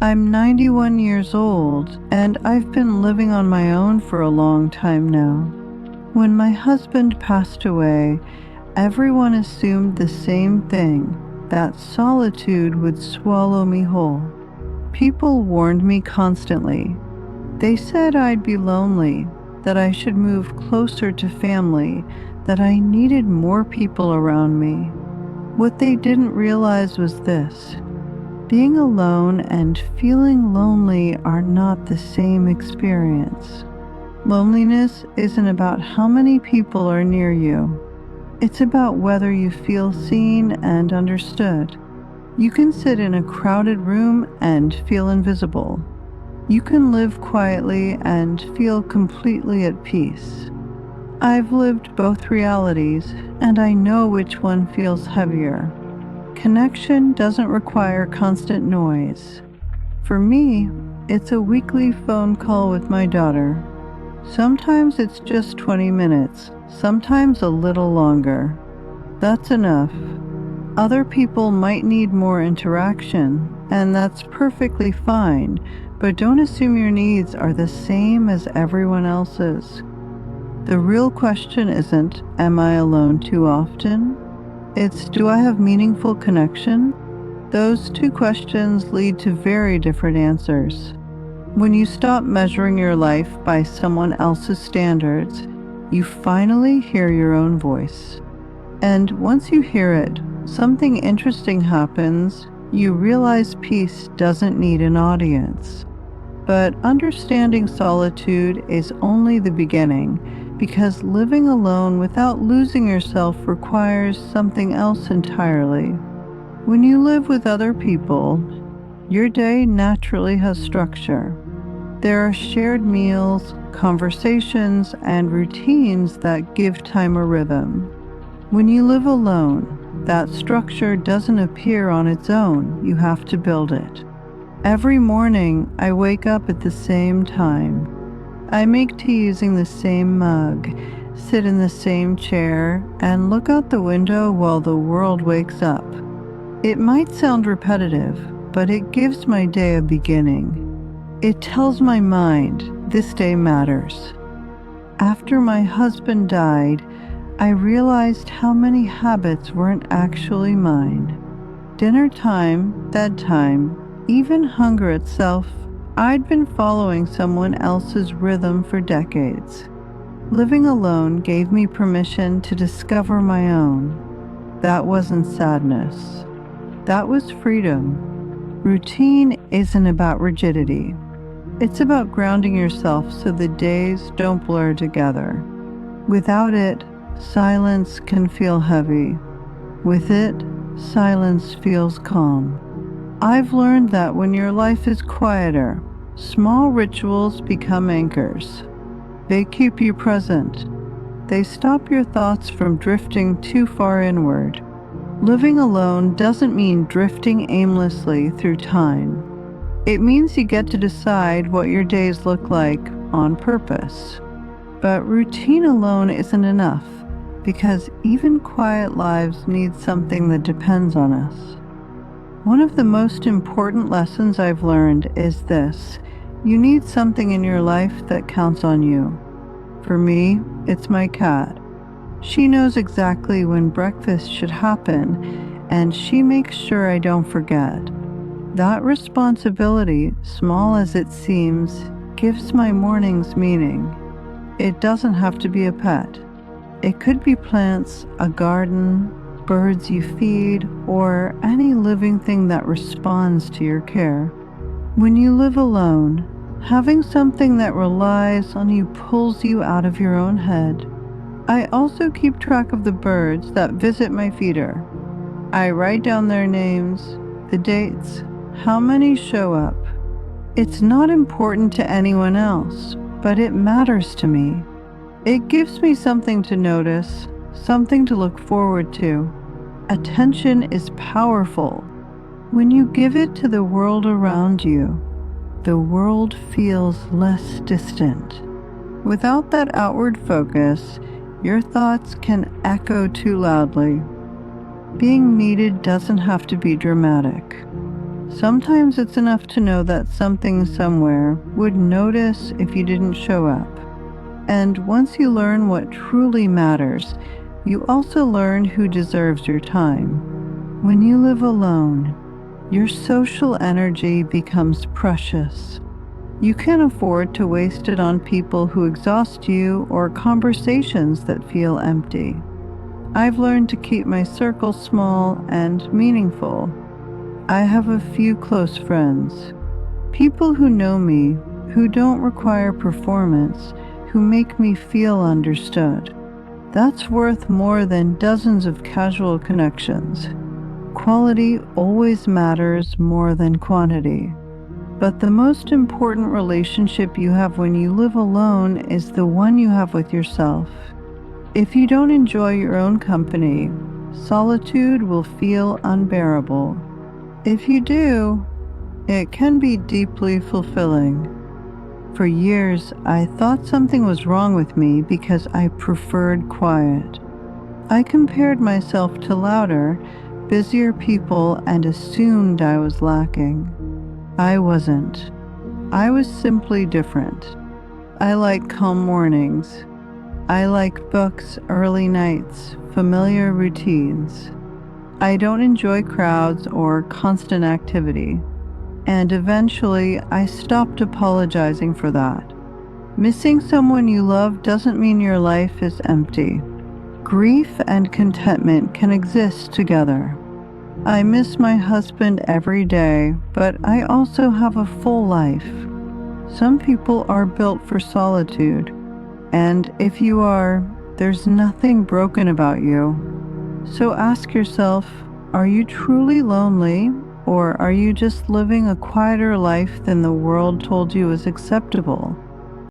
I'm 91 years old, and I've been living on my own for a long time now. When my husband passed away, everyone assumed the same thing, that solitude would swallow me whole. People warned me constantly. They said I'd be lonely, that I should move closer to family, that I needed more people around me. What they didn't realize was this: being alone and feeling lonely are not the same experience. Loneliness isn't about how many people are near you. It's about whether you feel seen and understood. You can sit in a crowded room and feel invisible. You can live quietly and feel completely at peace. I've lived both realities, and I know which one feels heavier. Connection doesn't require constant noise. For me, it's a weekly phone call with my daughter. Sometimes it's just 20 minutes, sometimes a little longer. That's enough. Other people might need more interaction, and that's perfectly fine, but don't assume your needs are the same as everyone else's. The real question isn't, am I alone too often? It's, do I have meaningful connection? Those two questions lead to very different answers. When you stop measuring your life by someone else's standards, you finally hear your own voice. And once you hear it, something interesting happens. You realize peace doesn't need an audience. But understanding solitude is only the beginning, because living alone without losing yourself requires something else entirely. When you live with other people, your day naturally has structure. There are shared meals, conversations, and routines that give time a rhythm. When you live alone, that structure doesn't appear on its own. You have to build it. Every morning, I wake up at the same time. I make tea using the same mug, sit in the same chair, and look out the window while the world wakes up. It might sound repetitive, but it gives my day a beginning. It tells my mind, this day matters. After my husband died, I realized how many habits weren't actually mine. Dinner time, bedtime, even hunger itself, I'd been following someone else's rhythm for decades. Living alone gave me permission to discover my own. That wasn't sadness. That was freedom. Routine isn't about rigidity. It's about grounding yourself so the days don't blur together. Without it, silence can feel heavy. With it, silence feels calm. I've learned that when your life is quieter, small rituals become anchors. They keep you present. They stop your thoughts from drifting too far inward. Living alone doesn't mean drifting aimlessly through time. It means you get to decide what your days look like on purpose. But routine alone isn't enough, because even quiet lives need something that depends on us. One of the most important lessons I've learned is this: you need something in your life that counts on you. For me, it's my cat. She knows exactly when breakfast should happen, and she makes sure I don't forget. That responsibility, small as it seems, gives my mornings meaning. It doesn't have to be a pet. It could be plants, a garden, birds you feed, or any living thing that responds to your care. When you live alone, having something that relies on you pulls you out of your own head. I also keep track of the birds that visit my feeder. I write down their names, the dates, how many show up. It's not important to anyone else, but it matters to me. It gives me something to notice, something to look forward to. Attention is powerful. When you give it to the world around you, the world feels less distant. Without that outward focus, your thoughts can echo too loudly. Being needed doesn't have to be dramatic. Sometimes it's enough to know that something somewhere would notice if you didn't show up. And once you learn what truly matters, you also learn who deserves your time. When you live alone, your social energy becomes precious. You can't afford to waste it on people who exhaust you or conversations that feel empty. I've learned to keep my circle small and meaningful. I have a few close friends, people who know me, who don't require performance, who make me feel understood. That's worth more than dozens of casual connections. Quality always matters more than quantity. But the most important relationship you have when you live alone is the one you have with yourself. If you don't enjoy your own company, solitude will feel unbearable. If you do, it can be deeply fulfilling. For years, I thought something was wrong with me because I preferred quiet. I compared myself to louder, busier people and assumed I was lacking. I wasn't. I was simply different. I like calm mornings. I like books, early nights, familiar routines. I don't enjoy crowds or constant activity. And eventually, I stopped apologizing for that. Missing someone you love doesn't mean your life is empty. Grief and contentment can exist together. I miss my husband every day, but I also have a full life. Some people are built for solitude, and if you are, there's nothing broken about you. So ask yourself, are you truly lonely, or are you just living a quieter life than the world told you is acceptable?